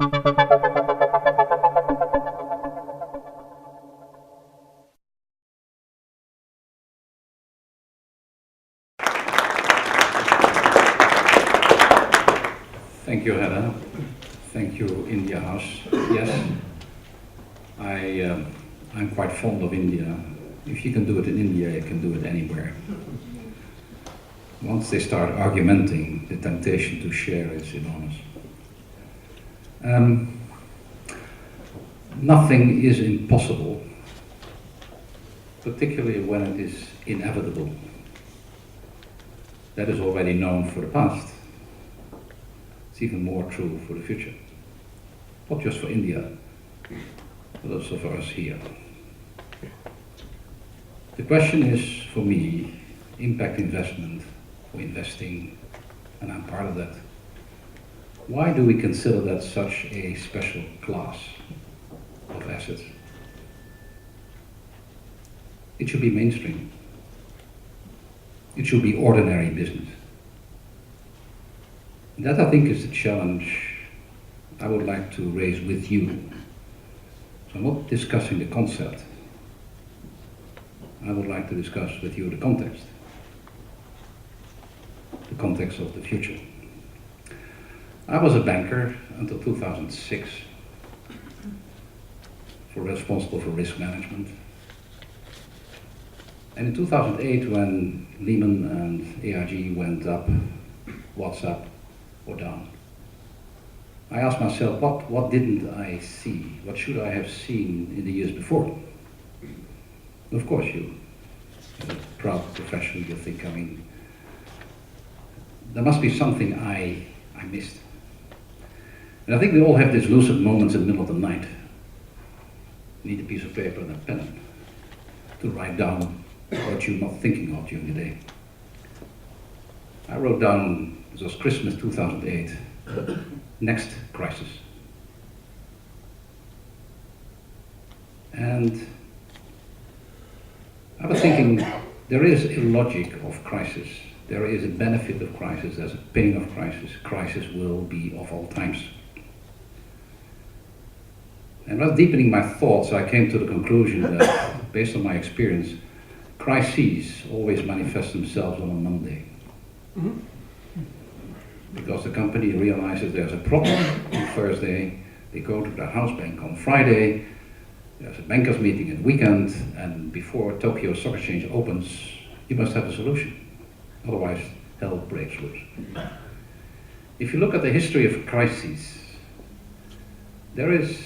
Thank you, Hannah. Thank you, India House. Yes, I'm quite fond of India. If you can do it in India, you can do it anywhere. Once they start argumenting, the temptation to share is enormous. Nothing is impossible, particularly when it is inevitable. That is already known for the past. It's even more true for the future. Not just for India, but also for us here. The question is, for me, impact investment, or investing, and I'm part of that. Why do we consider that such a special class of assets? It should be mainstream. It should be ordinary business. That, I think, is the challenge I would like to raise with you. So I'm not discussing the concept. I would like to discuss with you the context of the future. I was a banker until 2006, responsible for risk management. And in 2008, when Lehman and AIG went up, what's up or down? I asked myself, what didn't I see? What should I have seen in the years before? Of course, you, as a proud professional, you think, there must be something I missed. And I think we all have these lucid moments in the middle of the night. You need a piece of paper and a pen to write down what you're not thinking of during the day. I wrote down, it was Christmas 2008, next crisis. And I was thinking, there is a logic of crisis. There is a benefit of crisis. There's a pain of crisis. Crisis will be of all times. And while deepening my thoughts, I came to the conclusion that, based on my experience, crises always manifest themselves on a Monday. Mm-hmm. Because the company realizes there's a problem on Thursday, they go to the house bank on Friday, there's a bankers meeting in the weekend, and before Tokyo Stock Exchange opens, you must have a solution. Otherwise, hell breaks loose. If you look at the history of crises, there is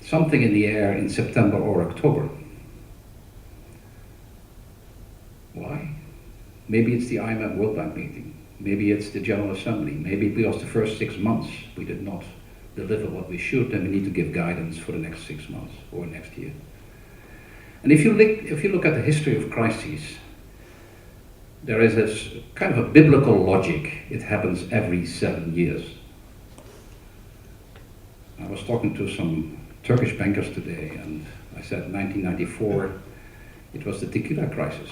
something in the air in September or October. Why? Maybe it's the IMF World Bank meeting. Maybe it's the General Assembly. Maybe because the first 6 months we did not deliver what we should, and we need to give guidance for the next 6 months or next year. And if you look at the history of crises, there is this kind of a biblical logic. It happens every 7 years. I was talking to some Turkish bankers today, and I said 1994, it was the tequila crisis.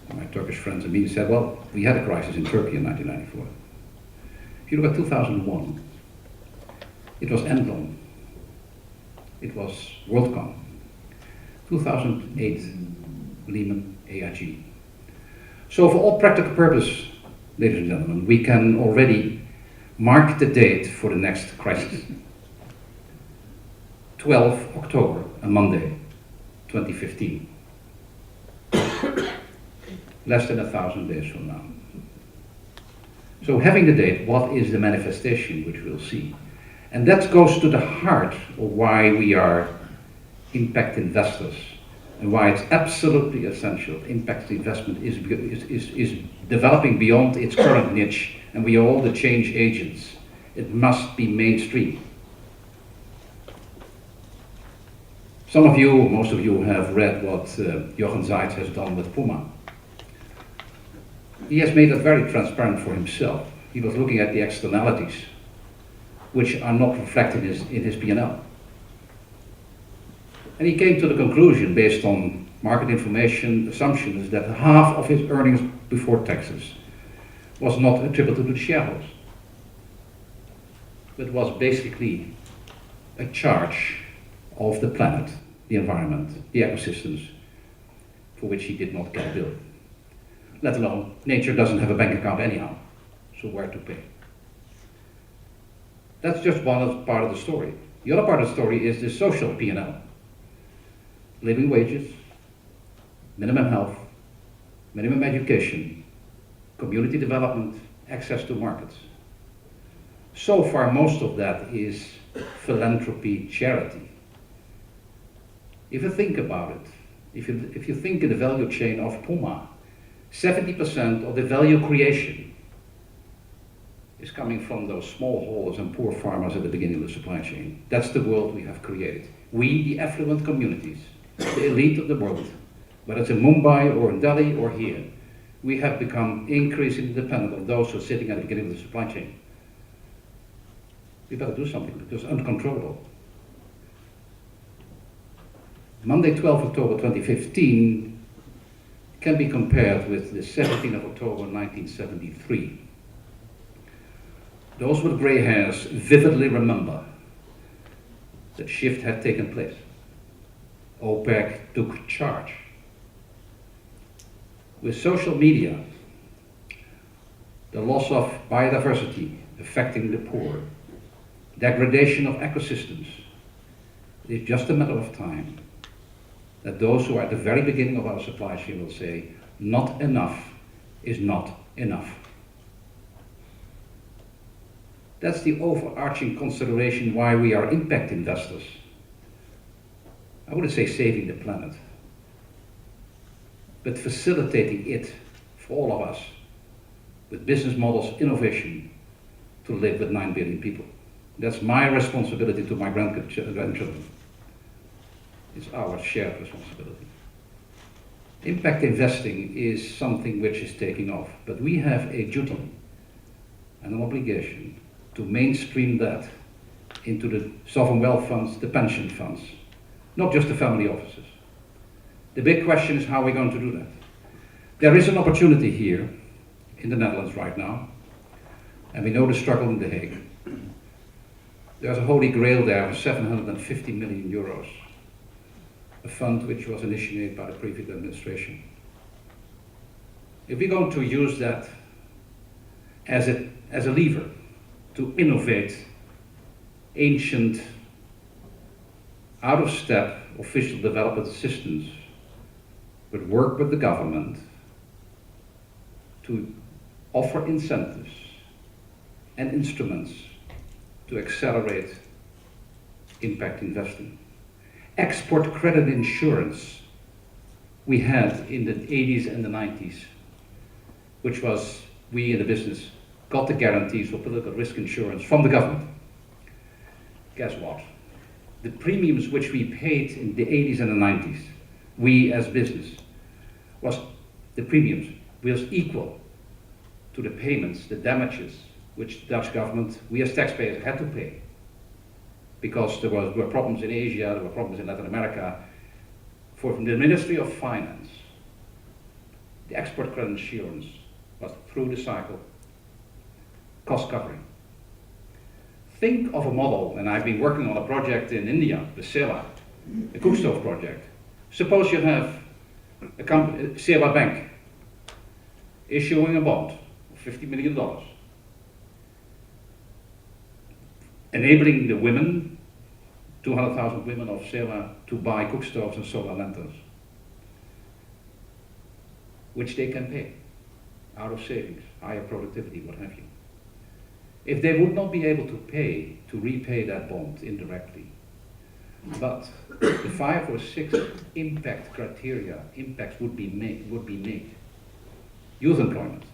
And my Turkish friends and me said, well, we had a crisis in Turkey in 1994. If you look at 2001, it was Enron, it was WorldCom. 2008, Lehman, AIG. So for all practical purpose, ladies and gentlemen, we can already mark the date for the next crisis. 12 October, a Monday, 2015. Less than 1,000 days from now. So having the date, what is the manifestation which we'll see? And that goes to the heart of why we are impact investors and why it's absolutely essential. Impact investment is developing beyond its current niche, and we are all the change agents. It must be mainstream. Some of you, most of you have read what Jochen Zeitz has done with Puma. He has made it very transparent for himself. He was looking at the externalities, which are not reflected in his P&L. And he came to the conclusion, based on market information assumptions, that half of his earnings before taxes was not attributable to the shareholders. but was basically a charge of the planet, the environment, the ecosystems, for which he did not get a bill. Let alone, nature doesn't have a bank account anyhow, so where to pay? That's just one part of the story. The other part of the story is the social P&L. Living wages, minimum health, minimum education, community development, access to markets. So far, most of that is philanthropy, charity. If you think about it, if you think in the value chain of Puma, 70% of the value creation is coming from those smallholders and poor farmers at the beginning of the supply chain. That's the world we have created. We, the affluent communities, the elite of the world, whether it's in Mumbai or in Delhi or here, we have become increasingly dependent on those who are sitting at the beginning of the supply chain. We better do something because it's uncontrollable. Monday, 12 October 2015 can be compared with the 17th of October 1973. Those with grey hairs vividly remember that shift had taken place. OPEC took charge. With social media, the loss of biodiversity affecting the poor, degradation of ecosystems, it is just a matter of time that those who are at the very beginning of our supply chain will say, not enough is not enough. That's the overarching consideration why we are impact investors. I wouldn't say saving the planet, but facilitating it for all of us with business models, innovation, to live with 9 billion people. That's my responsibility to my grandchildren. It's our shared responsibility. Impact investing is something which is taking off, but we have a duty and an obligation to mainstream that into the sovereign wealth funds, the pension funds, not just the family offices. The big question is how we're going to do that. There is an opportunity here in the Netherlands right now, and we know the struggle in The Hague. There's a holy grail there of 750 million euros, a fund which was initiated by the previous administration. If we're going to use that as a lever to innovate ancient, out-of-step official development systems, but work with the government to offer incentives and instruments to accelerate impact investing. Export credit insurance we had in the 80s and the 90s, which was, we in the business got the guarantees for political risk insurance from the government. Guess what? The premiums which we paid in the 80s and the 90s, we as business, was equal to the payments, the damages, which the Dutch government, we as taxpayers had to pay. Because there were problems in Asia, there were problems in Latin America. For the Ministry of Finance, the export credit insurance was through the cycle, cost covering. Think of a model, and I've been working on a project in India, the Seva, the cookstove project. Suppose you have a company, Seva Bank, issuing a bond of $50 million, enabling the women, 200,000 women of Seva, to buy cookstoves and solar lanterns, which they can pay out of savings, higher productivity, what have you. If they would not be able to repay that bond indirectly, but the 5 or 6 impacts would be made. Youth employment,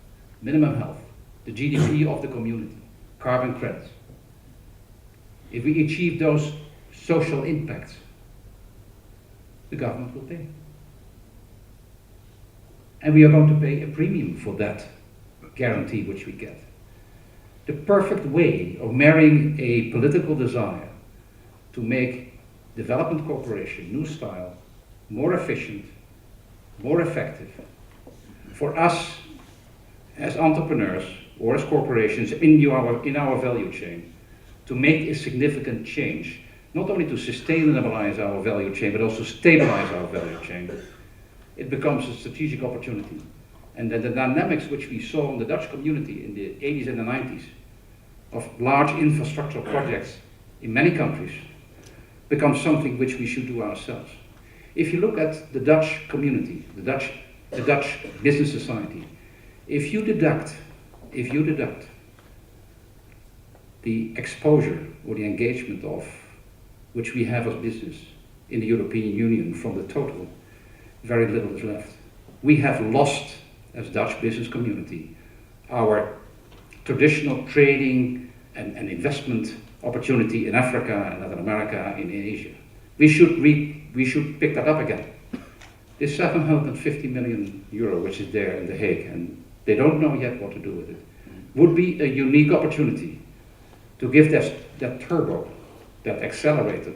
minimum health, the GDP of the community, carbon credits. If we achieve those social impacts, the government will pay. And we are going to pay a premium for that guarantee which we get. The perfect way of marrying a political desire to make development cooperation, new style, more efficient, more effective, for us as entrepreneurs or as corporations in our value chain, to make a significant change, not only to sustainabilize our value chain, but also stabilize our value chain, it becomes a strategic opportunity. And then the dynamics which we saw in the Dutch community in the 80s and the 90s of large infrastructural projects in many countries becomes something which we should do ourselves. If you look at the Dutch community, the Dutch business society, if you deduct the exposure or the engagement of which we have as business in the European Union from the total, very little is left. We have lost, as Dutch business community, our traditional trading and investment opportunity in Africa and Latin America, in Asia. We should pick that up again. This 750 million euro, which is there in The Hague, and they don't know yet what to do with it, would be a unique opportunity to give that turbo, that accelerator,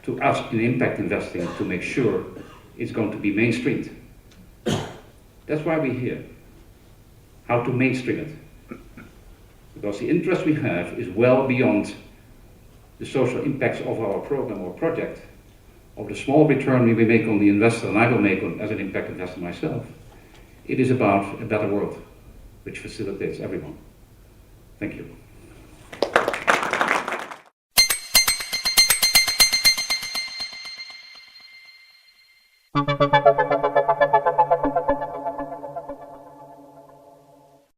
to us in impact investing to make sure it's going to be mainstreamed. That's why we're here. How to mainstream it. Because the interest we have is well beyond the social impacts of our program or project, of the small return we will make on the investor and I will make as an impact investor myself. It is about a better world, which facilitates everyone. Thank you.